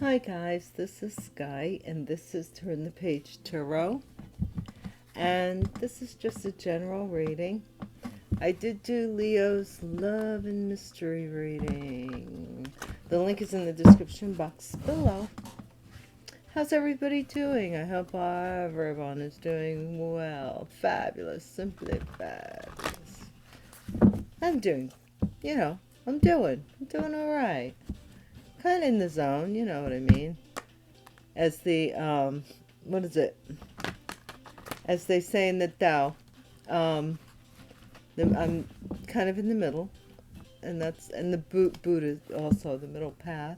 Hi guys, this is Sky and this is Turn the Page Tarot, and this is just a general reading. I did do Leo's Love and Mystery reading. The link is in the description box below. How's everybody doing? I hope everyone is doing well. Fabulous, simply fabulous. I'm doing all right. Kind of in the zone, you know what I mean. As the, what is it? As they say in the Tao, I'm kind of in the middle, and the Buddha also the middle path.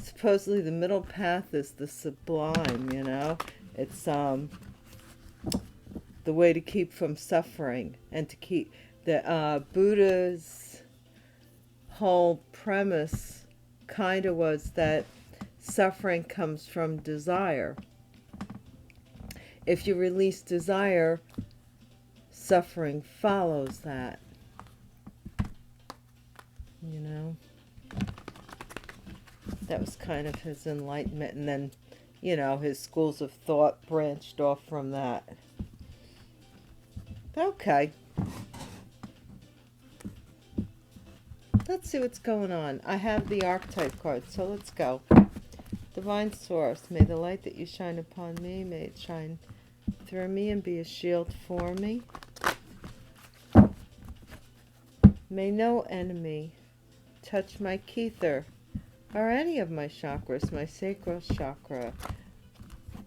Supposedly the middle path is the sublime, you know. It's the way to keep from suffering and to keep the Buddha's whole premise kind of was that suffering comes from desire. If you release desire, suffering follows that. You know? That was kind of his enlightenment, and then, you know, his schools of thought branched off from that. Okay. Let's see what's going on. I have the archetype card, so let's go. Divine Source, may the light that you shine upon me, may it shine through me and be a shield for me. May no enemy touch my kether or any of my chakras, my sacral chakra,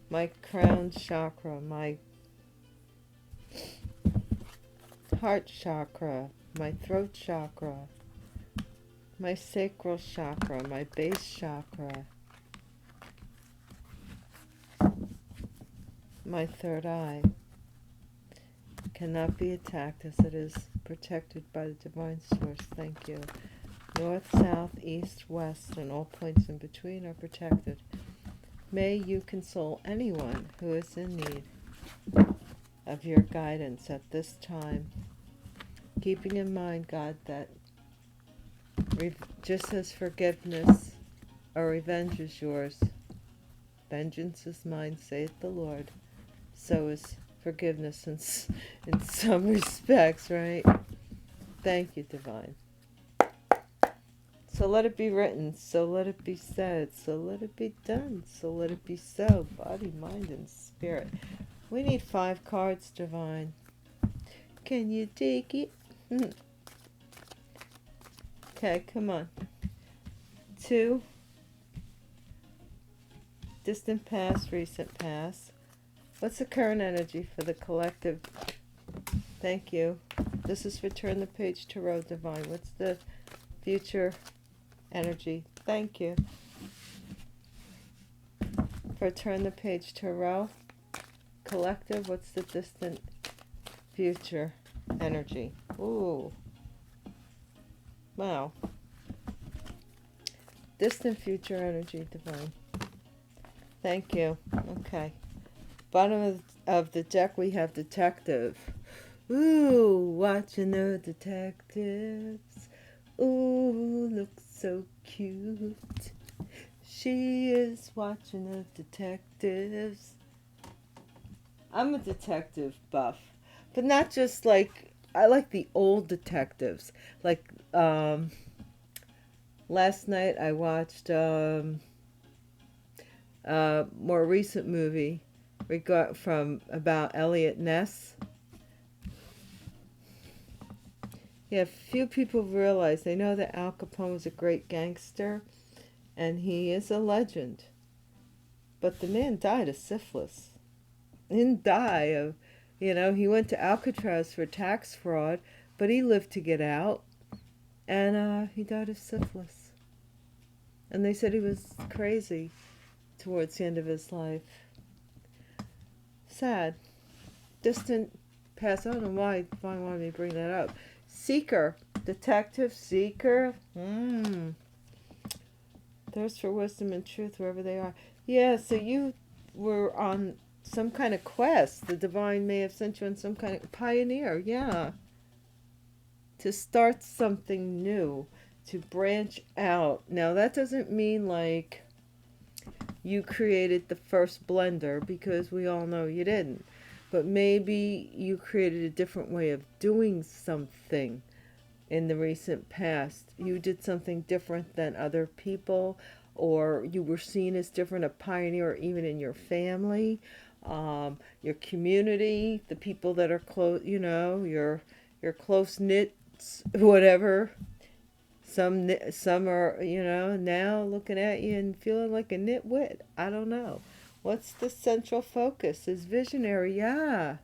my crown chakra, my heart chakra, my throat chakra, my sacral chakra, my base chakra, my third eye cannot be attacked as it is protected by the Divine Source. Thank you. North, south, east, west, and all points in between are protected. May you console anyone who is in need of your guidance at this time, keeping in mind, God, that just as forgiveness or revenge is yours, vengeance is mine, saith the Lord, so is forgiveness in some respects, right? Thank you, Divine. So let it be written, so let it be said, so let it be done, so let it be so, body, mind, and spirit. We need 5 cards, Divine. Can you take it? Okay, come on. 2, distant past, recent past. What's the current energy for the collective? Thank you. This is for Turn the Page Tarot, Divine. What's the future energy? Thank you. For Turn the Page Tarot collective, what's the distant future energy? Ooh. Wow. Distant future energy, Divine. Thank you. Okay. Bottom of the deck we have detective. Ooh, watching the detectives. Ooh, looks so cute. She is watching the detectives. I'm a detective buff, but not just like, I like the old detectives. Like, last night I watched more recent movie about Elliot Ness. Yeah, few people realize, they know that Al Capone was a great gangster, and he is a legend. But the man died of syphilis. He didn't die of, he went to Alcatraz for tax fraud, but he lived to get out, and he died of syphilis. And they said he was crazy towards the end of his life. Sad. Distant past. I don't know why Vaughn wanted me to bring that up. Seeker. Detective Seeker. Thirst for wisdom and truth wherever they are. Yeah, so you were on some kind of quest. The Divine may have sent you on some kind of pioneer. Yeah. To start something new. to branch out. Now, that doesn't mean like you created the first blender, because we all know you didn't. But maybe you created a different way of doing something in the recent past. You did something different than other people, or you were seen as different, a pioneer, even in your family, your community, the people that are close, you know, your close knit, whatever. Some are, you know, now looking at you and feeling like a nitwit. I don't know. What's the central focus? Is visionary, yeah.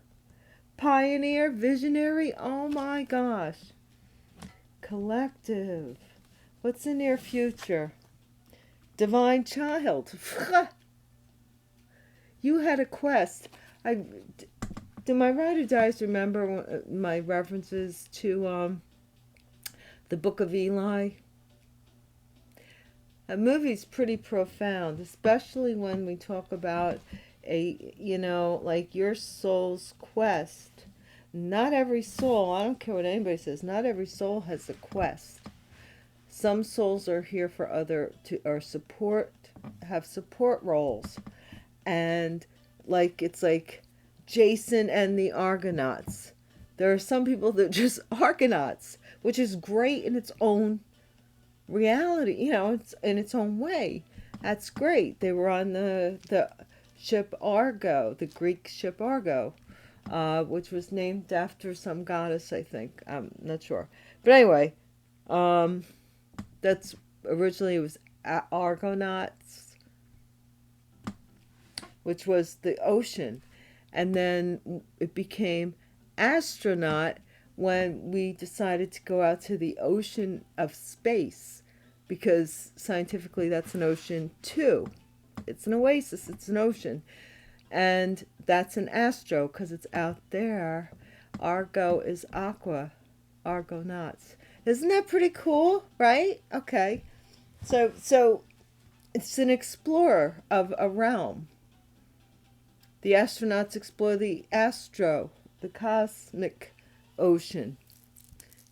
Pioneer, visionary, oh my gosh. Collective. What's the near future? Divine child. You had a quest. Do my ride or dies remember my references to the Book of Eli? That movie's pretty profound, especially when we talk about you know, like your soul's quest. Not every soul, I don't care what anybody says, not every soul has a quest. Some souls are here for have support roles. And like, it's like Jason and the Argonauts. There are some people that are just Argonauts, which is great in its own reality, you know, it's in its own way. That's great. They were on the ship Argo, the Greek ship Argo, which was named after some goddess, I think. I'm not sure. But anyway, that's originally, it was Argonauts, which was the ocean. And then it became astronaut when we decided to go out to the ocean of space, because scientifically that's an ocean too. It's an oasis, it's an ocean. And that's an astro, because it's out there. Argo is aqua, Argonauts. Isn't that pretty cool, right? Okay. So it's an explorer of a realm. The astronauts explore the the cosmic ocean.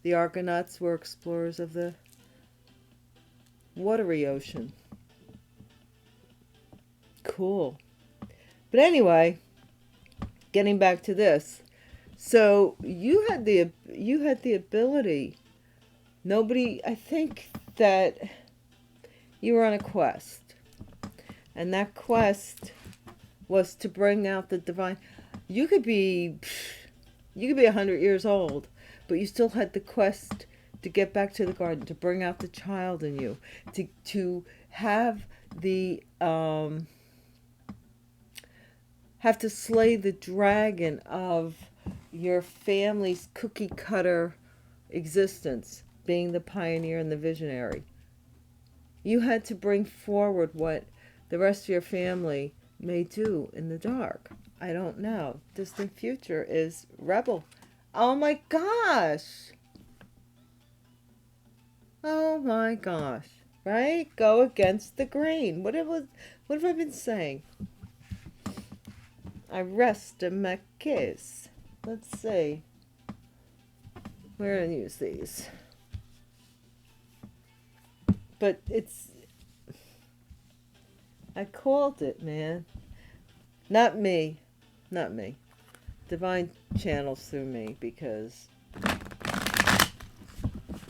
The Argonauts were explorers of the watery ocean. Cool. But anyway, getting back to this. So you had the ability. I think that you were on a quest. And that quest was to bring out the divine. You could be 100 years old, but you still had the quest to get back to the garden, to bring out the child in you, to have have to slay the dragon of your family's cookie cutter existence, being the pioneer and the visionary. You had to bring forward what the rest of your family may do in the dark. I don't know. Distant future is rebel. Oh my gosh. Oh my gosh. Right? Go against the grain. What have I been saying? I rest in my case. Let's see. We're going to use these. But I called it, man. Not me. Divine channels through me, because I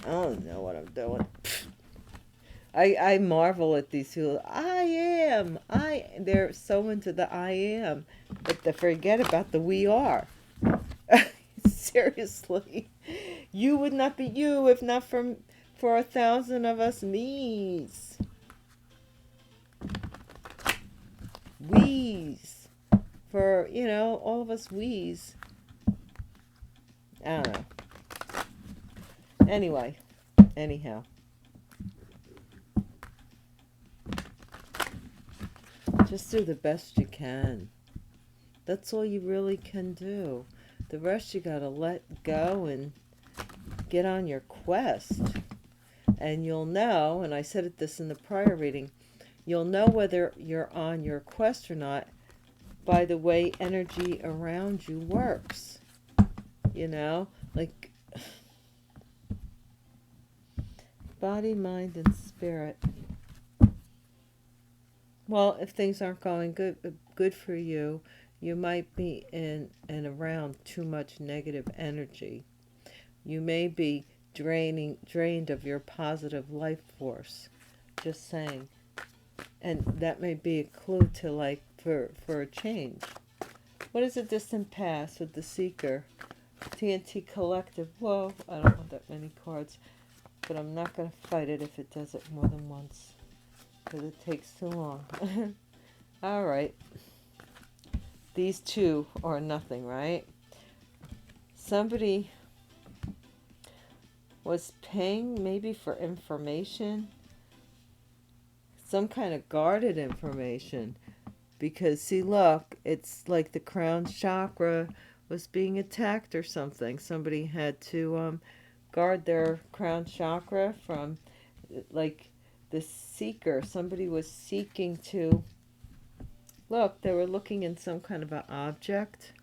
don't know what I'm doing. I marvel at these people. They're so into the I am, but they forget about the we are. Seriously. You would not be you if not for 1,000 of us me's. We's. For, all of us we's. I don't know. Anyway. Anyhow. Just do the best you can. That's all you really can do. The rest you gotta let go and get on your quest. And you'll know, and I said this in the prior reading, you'll know whether you're on your quest or not by the way energy around you works. Body, mind, and spirit. Well, if things aren't going good for you, you might be in and around too much negative energy. You may be drained of your positive life force. Just saying. And that may be a clue to, like, for a change. What is a distant past with the Seeker? TNT Collective. Whoa, I don't want that many cards. But I'm not going to fight it if it does it more than once. Because it takes too long. Alright. These two are nothing, right? Somebody was paying maybe for information. Some kind of guarded information. Because, see, look, it's like the crown chakra was being attacked or something. Somebody had to guard their crown chakra from, like, the seeker. Somebody was seeking to, look, they were looking in some kind of an object.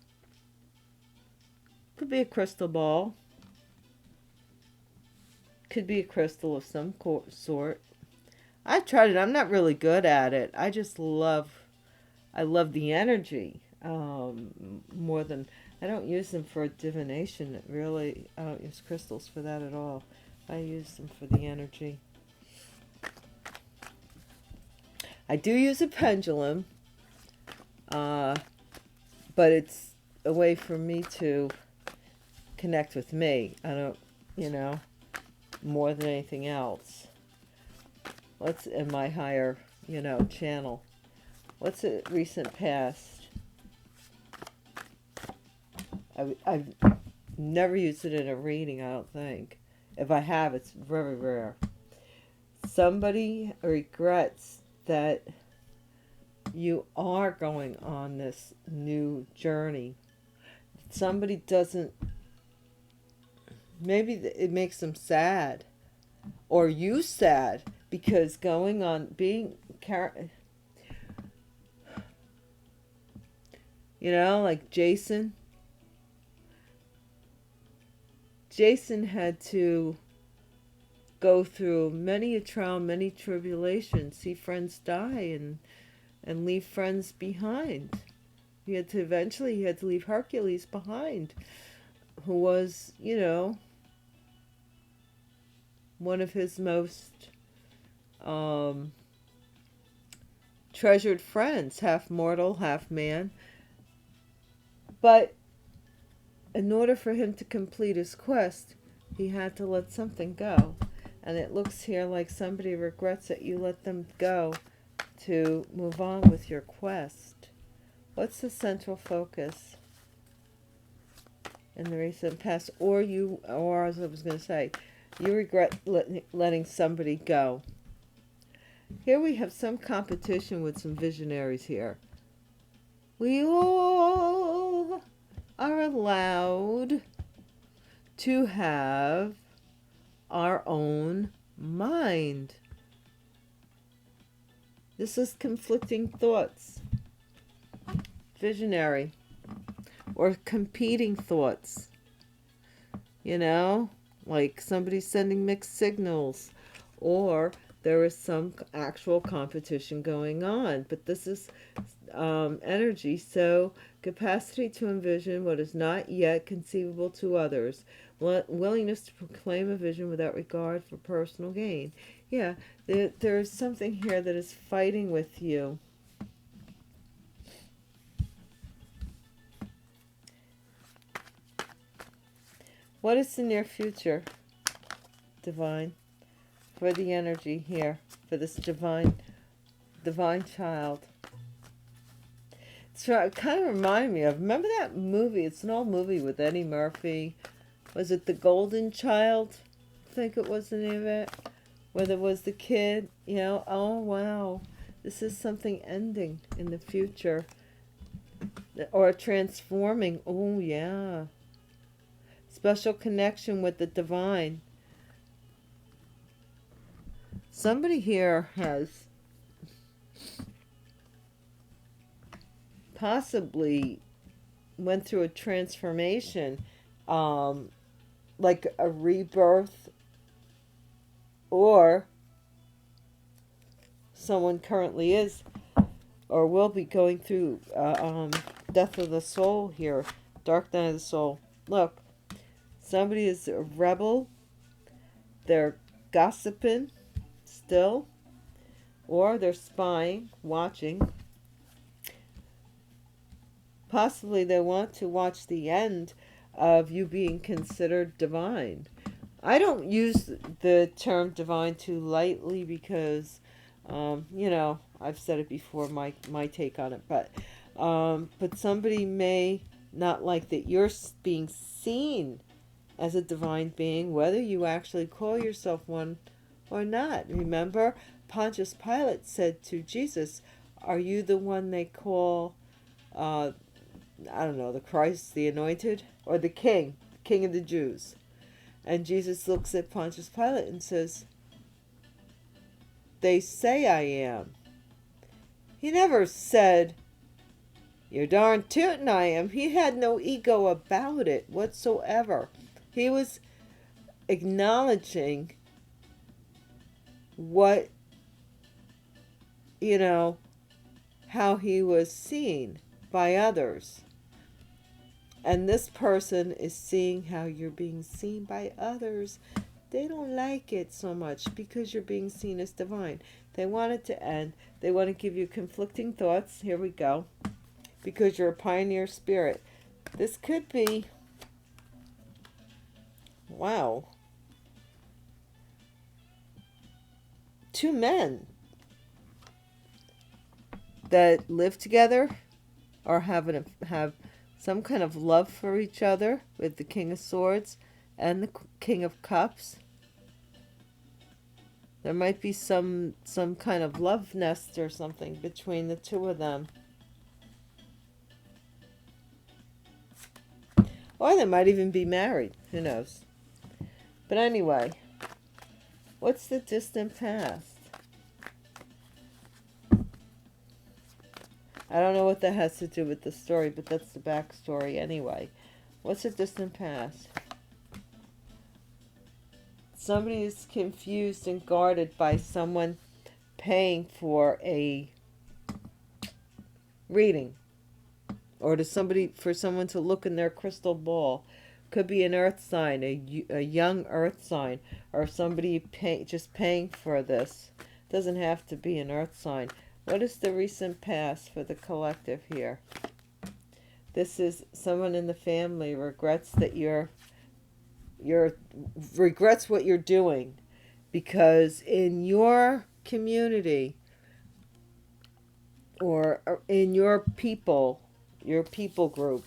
Could be a crystal ball. Could be a crystal of some sort. I've tried it. I'm not really good at it. I love the energy more than, I don't use them for divination, really. I don't use crystals for that at all. I use them for the energy. I do use a pendulum, but it's a way for me to connect with me. I don't, more than anything else. What's in my higher, channel? What's a recent past? I've never used it in a reading, I don't think. If I have, it's very rare. Somebody regrets that you are going on this new journey. Somebody doesn't, maybe it makes them sad. Or you sad. Because going on, being, like Jason. Jason had to go through many a trial, many tribulations, see friends die and leave friends behind. He had to leave Hercules behind, who was, one of his most treasured friends, half mortal, half man. But in order for him to complete his quest, he had to let something go. And it looks here like somebody regrets that you let them go to move on with your quest. What's the central focus in the recent past? Or as I was going to say, you regret letting somebody go. Here we have some competition with some visionaries here. We all are allowed to have our own mind. This is conflicting thoughts. Visionary. Or competing thoughts. Like somebody sending mixed signals. Or there is some actual competition going on. But this is energy. So, capacity to envision what is not yet conceivable to others. Willingness to proclaim a vision without regard for personal gain. Yeah, there's something here that is fighting with you. What is the near future, divine, for the energy here, for this divine child? It kind of reminded me of, remember that movie? It's an old movie with Eddie Murphy. Was it The Golden Child? I think it was the name of it. Where there was the kid, oh wow. This is something ending in the future. Or transforming. Oh yeah. Special connection with the divine. Somebody here has possibly went through a transformation, like a rebirth or someone currently is or will be going through death of the soul here, dark night of the soul. Look, somebody is a rebel, they're gossiping still, or they're spying, watching. Possibly they want to watch the end of you being considered divine. I don't use the term divine too lightly because, you know, I've said it before, my take on it. But somebody may not like that you're being seen as a divine being, whether you actually call yourself one or not. Remember, Pontius Pilate said to Jesus, "Are you the one they call, I don't know, the Christ, the Anointed, or the King of the Jews?" And Jesus looks at Pontius Pilate and says, "They say I am." He never said, "You're darn tootin' I am." He had no ego about it whatsoever. He was acknowledging what, you know, how he was seen by others. And this person is seeing how you're being seen by others. They don't like it so much because you're being seen as divine. They want it to end. They want to give you conflicting thoughts. Here we go. Because you're a pioneer spirit. This could be, wow, two men that live together or have some kind of love for each other, with the King of Swords and the King of Cups. There might be some kind of love nest or something between the two of them. Or they might even be married. Who knows? But anyway, what's the distant past? I don't know what that has to do with the story, but that's the backstory anyway. What's the distant past? Somebody is confused and guarded by someone paying for a reading, or for someone to look in their crystal ball. Could be an earth sign, a young earth sign, or somebody just paying for this. Doesn't have to be an earth sign. What is the recent past for the collective here? This is someone in the family regrets that regrets what you're doing, because in your community or in your people group,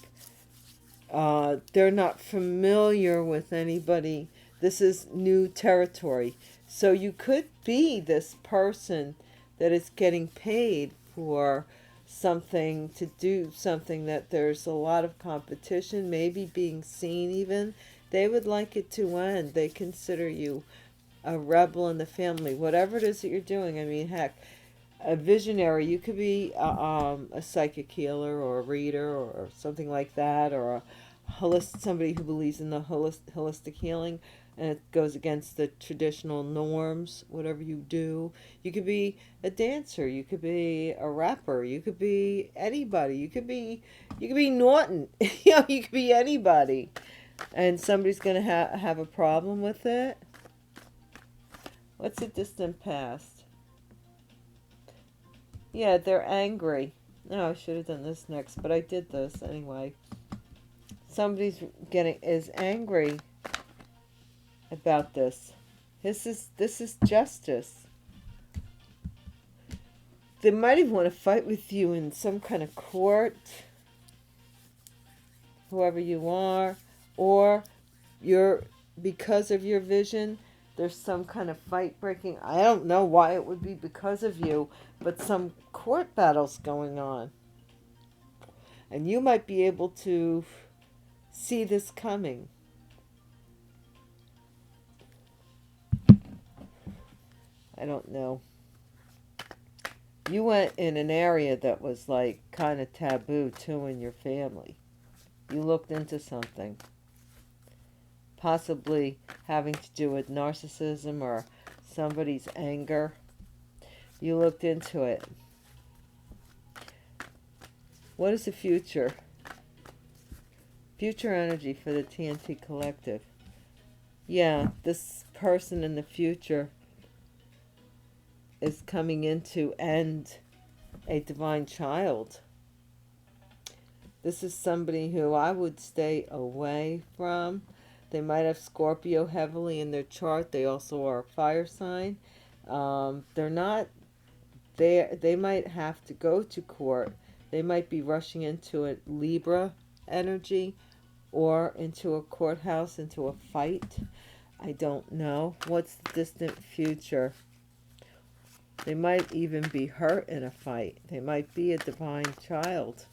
they're not familiar with anybody. This is new territory. So you could be this person that is getting paid for something, to do something that there's a lot of competition, maybe being seen even. They would like it to end. They consider you a rebel in the family. Whatever it is that you're doing, I mean, heck, a visionary. You could be a psychic healer or a reader or something like that, or somebody who believes in the holistic healing, and it goes against the traditional norms, whatever you do. You could be a dancer, you could be a rapper, you could be anybody, you could be Norton. You know, you could be anybody, and somebody's going to have a problem with it. What's the distant past? Yeah, they're angry. No, I should have done this next, but I did this anyway. Somebody's is angry about this. This is justice. They might even want to fight with you in some kind of court, whoever you are, or because of your vision, there's some kind of fight breaking. I don't know why it would be because of you, but some court battle's going on. And you might be able to see this coming. I don't know. You went in an area that was like kind of taboo too in your family. You looked into something. Possibly having to do with narcissism or somebody's anger. You looked into it. What is the future? Future energy for the TNT collective. Yeah, this person in the future is coming in to end a divine child. This is somebody who I would stay away from. They might have Scorpio heavily in their chart. They also are a fire sign. They're not there. They might have to go to court. They might be rushing into a Libra energy or into a courthouse, into a fight. I don't know. What's the distant future? They might even be hurt in a fight. They might be a divine child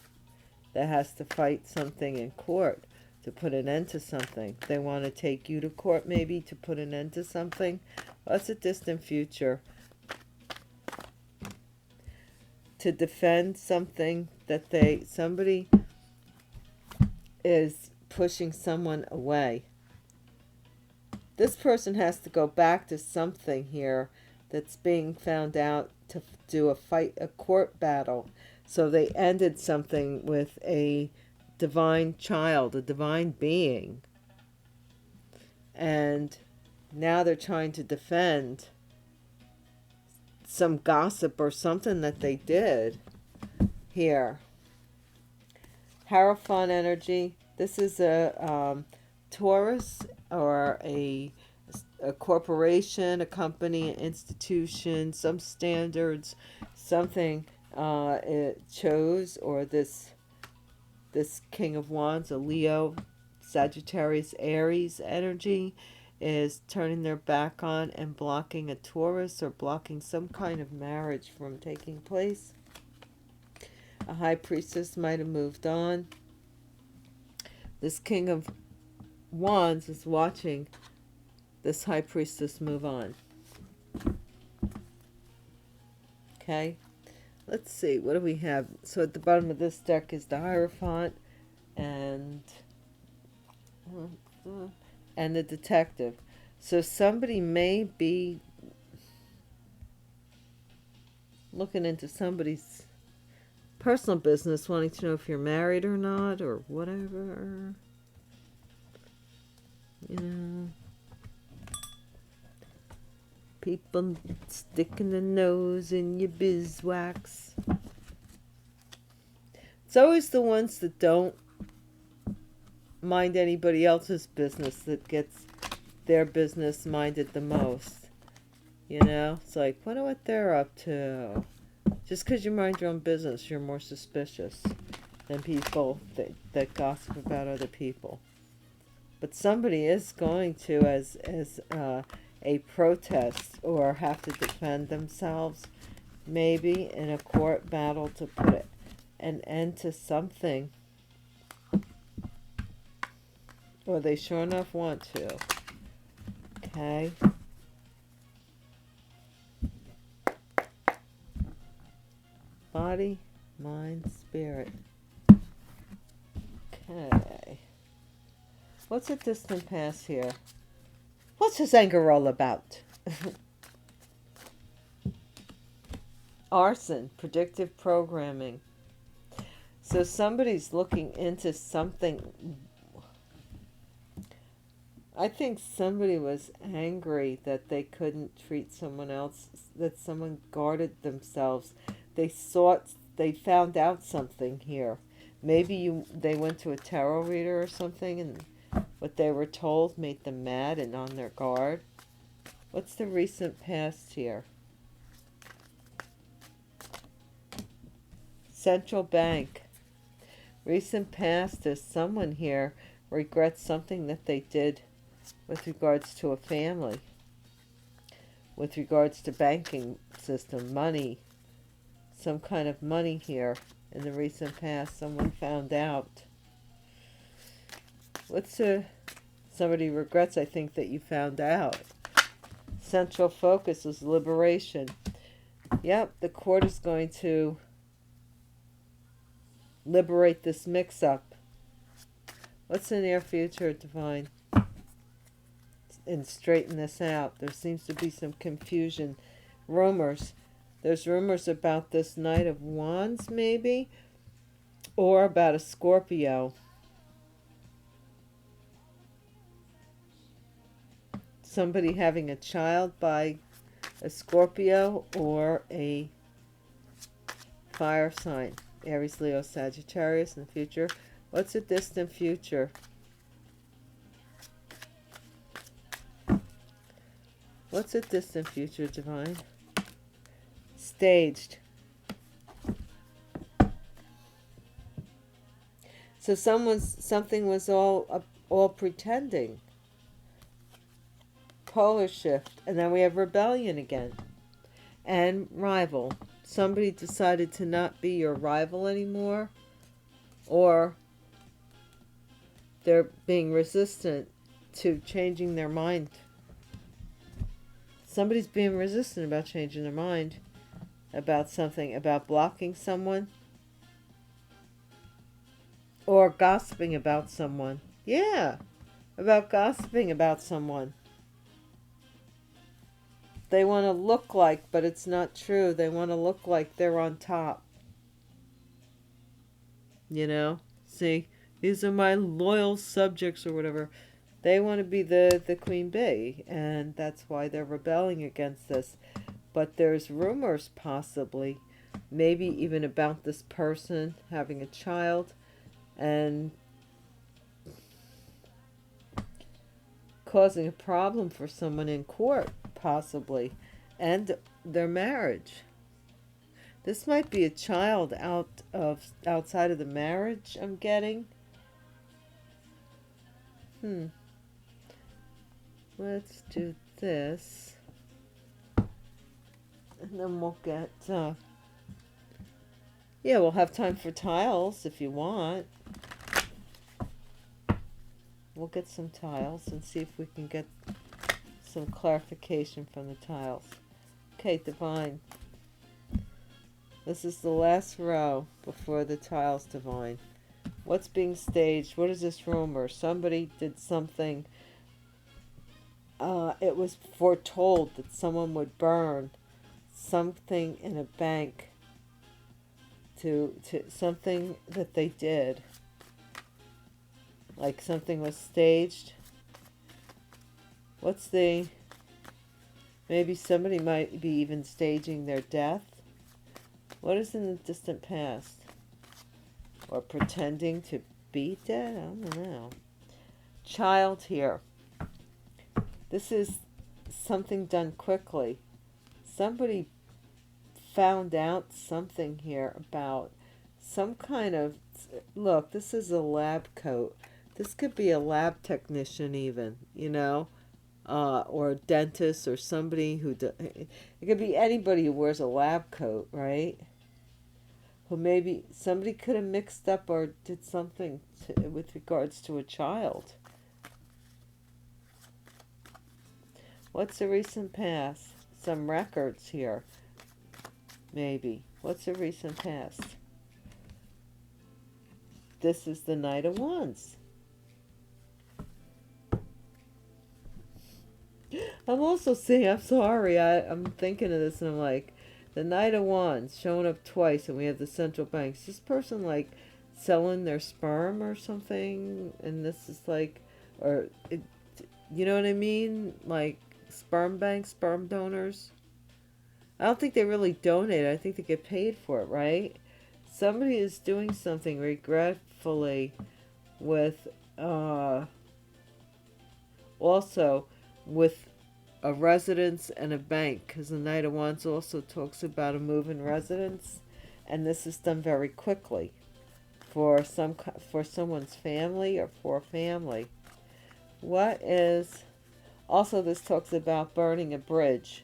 that has to fight something in court to put an end to something. They want to take you to court maybe to put an end to something. That's a distant future. To defend something that somebody is pushing someone away. This person has to go back to something here that's being found out to do a court battle. So they ended something with a divine child, a divine being. And now they're trying to defend some gossip or something that they did here. Hierophant energy. This is a Taurus or a corporation, a company, an institution, some standards, something it chose, or this King of Wands, a Leo, Sagittarius, Aries energy, is turning their back on and blocking a Taurus or blocking some kind of marriage from taking place. A high priestess might have moved on. This King of Wands is watching this high priestess move on. Okay, let's see, what do we have? So at the bottom of this deck is the Hierophant and the Detective. So somebody may be looking into somebody's personal business, wanting to know if you're married or not, or whatever. You know, people sticking their nose in your beeswax. It's always the ones that don't mind anybody else's business that gets their business minded the most. You know, it's like, wonder what they're up to. Just because you mind your own business, you're more suspicious than people that gossip about other people. But somebody is going to, as a protest, or have to defend themselves, maybe in a court battle, to put an end to something. Or they sure enough want to. Okay. Body, mind, spirit. Okay. What's a distant past here? What's this anger all about? Arson, predictive programming. So somebody's looking into something. I think somebody was angry that they couldn't treat someone else, that someone guarded themselves. They found out something here. Maybe they went to a tarot reader or something, and what they were told made them mad and on their guard. What's the recent past here? Central bank. Recent past is someone here regrets something that they did with regards to a family, with regards to banking system, money, some kind of money here in the recent past. Someone found out. Somebody regrets, I think, that you found out. Central focus is liberation. Yep, the court is going to liberate this mix-up. What's the near future, Divine? and straighten this out. There seems to be some confusion. Rumors. There's rumors about this Knight of Wands, maybe, or about a Scorpio. Somebody having a child by a Scorpio or a fire sign. Aries, Leo, Sagittarius in the future. What's a distant future? What's a distant future, Divine? Staged. So something was all pretending. Polar shift. And then we have rebellion again. And rival. Somebody decided to not be your rival anymore. Or they're being resistant to changing their mind. Somebody's being resistant about changing their mind about something, about blocking someone or gossiping about someone. Yeah, about gossiping about someone. They want to look like, but it's not true. They want to look like they're on top. You know? See, these are my loyal subjects or whatever. They want to be the queen bee, and that's why they're rebelling against this. But there's rumors possibly, maybe even about this person having a child and causing a problem for someone in court, possibly, and their marriage. This might be a child outside of the marriage, I'm getting. Let's do this. And then we'll get, yeah, we'll have time for tiles if you want. We'll get some tiles and see if we can get some clarification from the tiles. Okay, Divine. This is the last row before the tiles, Divine. What's being staged? What is this rumor? Somebody did something. It was foretold that someone would burn something in a bank to something that they did. Like something was staged. What's the... Maybe somebody might be even staging their death. What is in the distant past? Or pretending to be dead? I don't know. Child here. This is something done quickly. Somebody found out something here about some kind of... Look, this is a lab coat. This could be a lab technician even, you know, or a dentist or somebody who... It could be anybody who wears a lab coat, right? Who maybe somebody could have mixed up or did something with regards to a child. What's the recent past? Some records here. Maybe. What's the recent past? This is the Knight of Wands. I'm also seeing, I'm sorry, I'm thinking of this and I'm like, the Knight of Wands showing up twice and we have the central banks. This person like selling their sperm or something, and this is like, or, you know what I mean? Like sperm banks, sperm donors. I don't think they really donate. I think they get paid for it, right? Somebody is doing something regretfully with, also with a residence and a bank, because the Knight of Wands also talks about a move in residence, and this is done very quickly for someone's family or for a family. What is... Also, this talks about burning a bridge.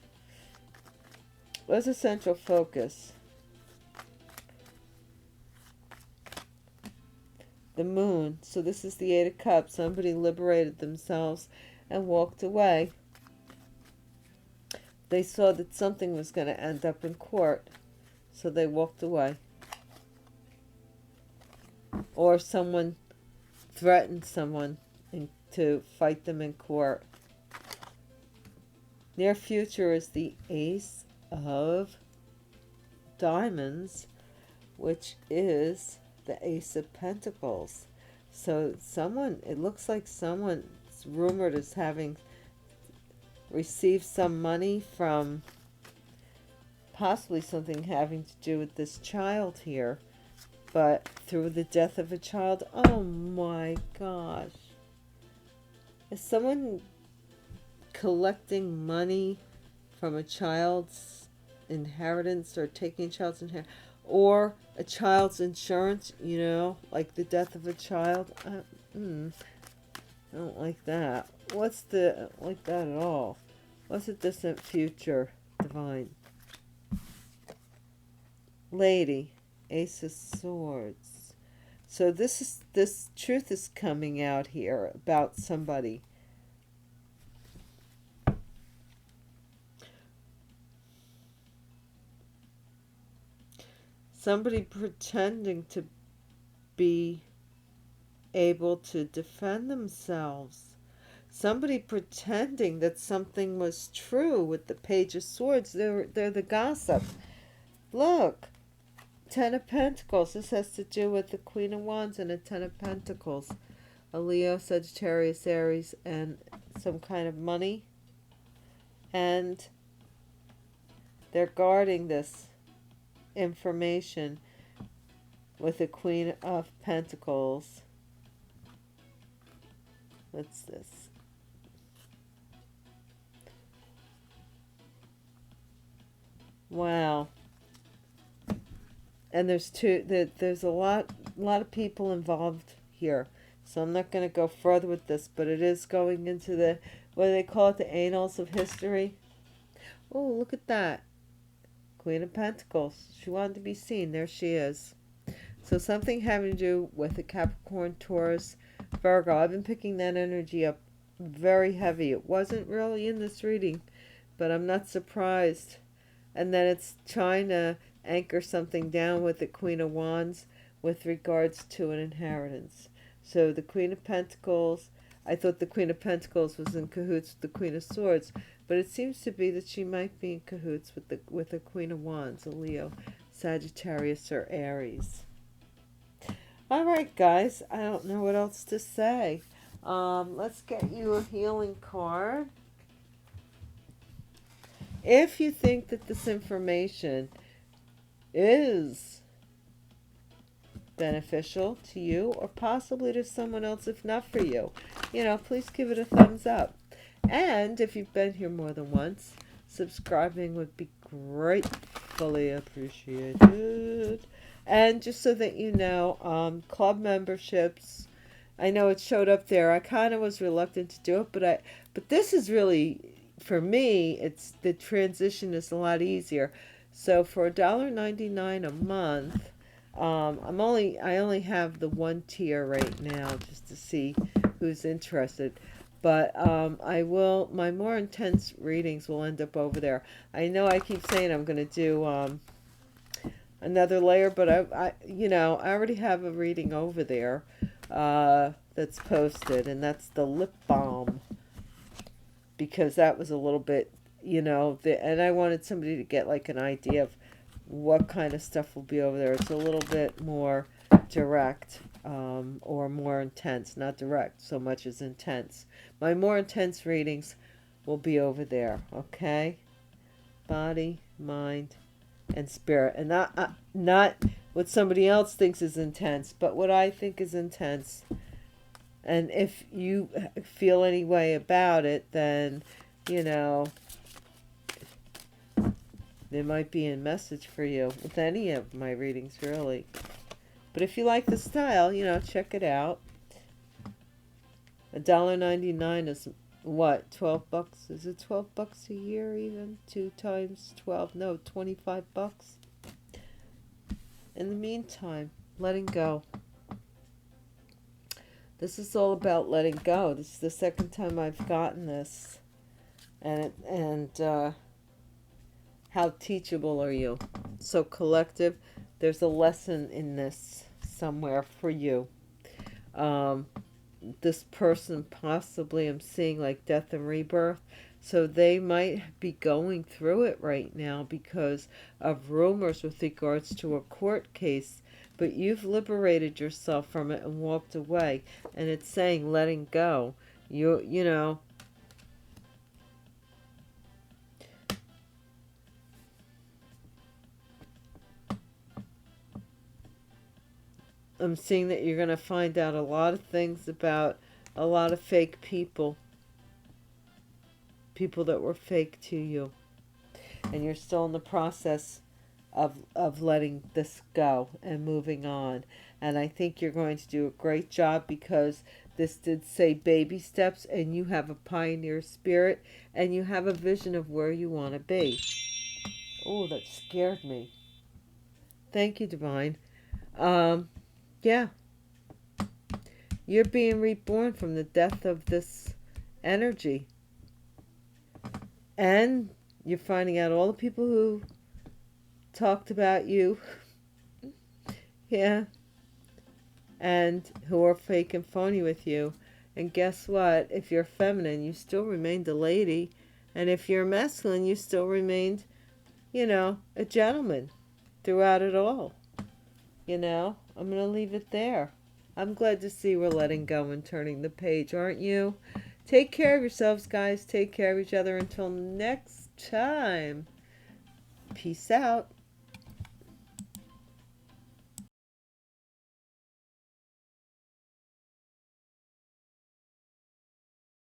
What's the central focus? The Moon. So this is the Eight of Cups. Somebody liberated themselves and walked away. They saw that something was going to end up in court, so they walked away. Or someone threatened someone to fight them in court. Near future is the Ace of Diamonds, which is the Ace of Pentacles. So someone, it looks like someone's rumored as having received some money from possibly something having to do with this child here, but through the death of a child. Oh my gosh. Is someone collecting money from a child's inheritance, or taking a child's inheritance, or a child's insurance, you know, like the death of a child? I don't like that. What's the, like that at all? What's the distant future, divine? Lady, Ace of Swords. So this truth is coming out here about somebody. Somebody pretending to be able to defend themselves. Somebody pretending that something was true with the Page of Swords. They're the gossip. Look, Ten of Pentacles. This has to do with the Queen of Wands and a Ten of Pentacles. A Leo, Sagittarius, Aries, and some kind of money. And they're guarding this information with the Queen of Pentacles. What's this? Wow. And there's a lot of people involved here. So I'm not going to go further with this, but it is going into the, what do they call it, the annals of history. Oh, look at that. Queen of Pentacles. She wanted to be seen. There she is. So something having to do with the Capricorn, Taurus, Virgo. I've been picking that energy up very heavy. It wasn't really in this reading, but I'm not surprised. And then it's trying to anchor something down with the Queen of Wands with regards to an inheritance. So the Queen of Pentacles, I thought the Queen of Pentacles was in cahoots with the Queen of Swords, but it seems to be that she might be in cahoots with the Queen of Wands, a Leo, Sagittarius, or Aries. All right, guys, I don't know what else to say. Let's get you a healing card. If you think that this information is beneficial to you, or possibly to someone else, if not for you, please give it a thumbs up. And if you've been here more than once, subscribing would be gratefully appreciated. And just so that you know, club memberships, I know it showed up there. I kind of was reluctant to do it, but this is really, for me, it's the transition is a lot easier. So for $1.99 a month, I only have the one tier right now, just to see who's interested. But my more intense readings will end up over there. I know I keep saying I'm going to do another layer, but I already have a reading over there that's posted, and that's the lip balm, because that was a little bit, and I wanted somebody to get like an idea of what kind of stuff will be over there. It's a little bit more direct, or more intense, not direct so much as intense. My more intense readings will be over there, okay? Body, mind, and spirit. And not what somebody else thinks is intense, but what I think is intense. And if you feel any way about it, then, there might be a message for you with any of my readings, really. But if you like the style, check it out. $1.99 is what? 12 bucks? Is it 12 bucks a year even? 2 times 12? No, 25 bucks. In the meantime, letting go. This is all about letting go. This is the second time I've gotten this. And how teachable are you? So collective, there's a lesson in this somewhere for you. This person possibly, I'm seeing like death and rebirth. So they might be going through it right now because of rumors with regards to a court case. But you've liberated yourself from it and walked away. And it's saying letting go. You know, I'm seeing that you're going to find out a lot of things about a lot of fake people. People that were fake to you. And you're still in the process of letting this go and moving on. And I think you're going to do a great job because this did say baby steps, and you have a pioneer spirit and you have a vision of where you want to be. Oh, that scared me. Thank you, Divine. Yeah, you're being reborn from the death of this energy. And you're finding out all the people who talked about you. Yeah. And who are fake and phony with you. And guess what? If you're feminine, you still remained a lady. And if you're masculine, you still remained, you know, a gentleman throughout it all. You know, I'm going to leave it there. I'm glad to see we're letting go and turning the page, aren't you? Take care of yourselves, guys. Take care of each other. Until next time. Peace out.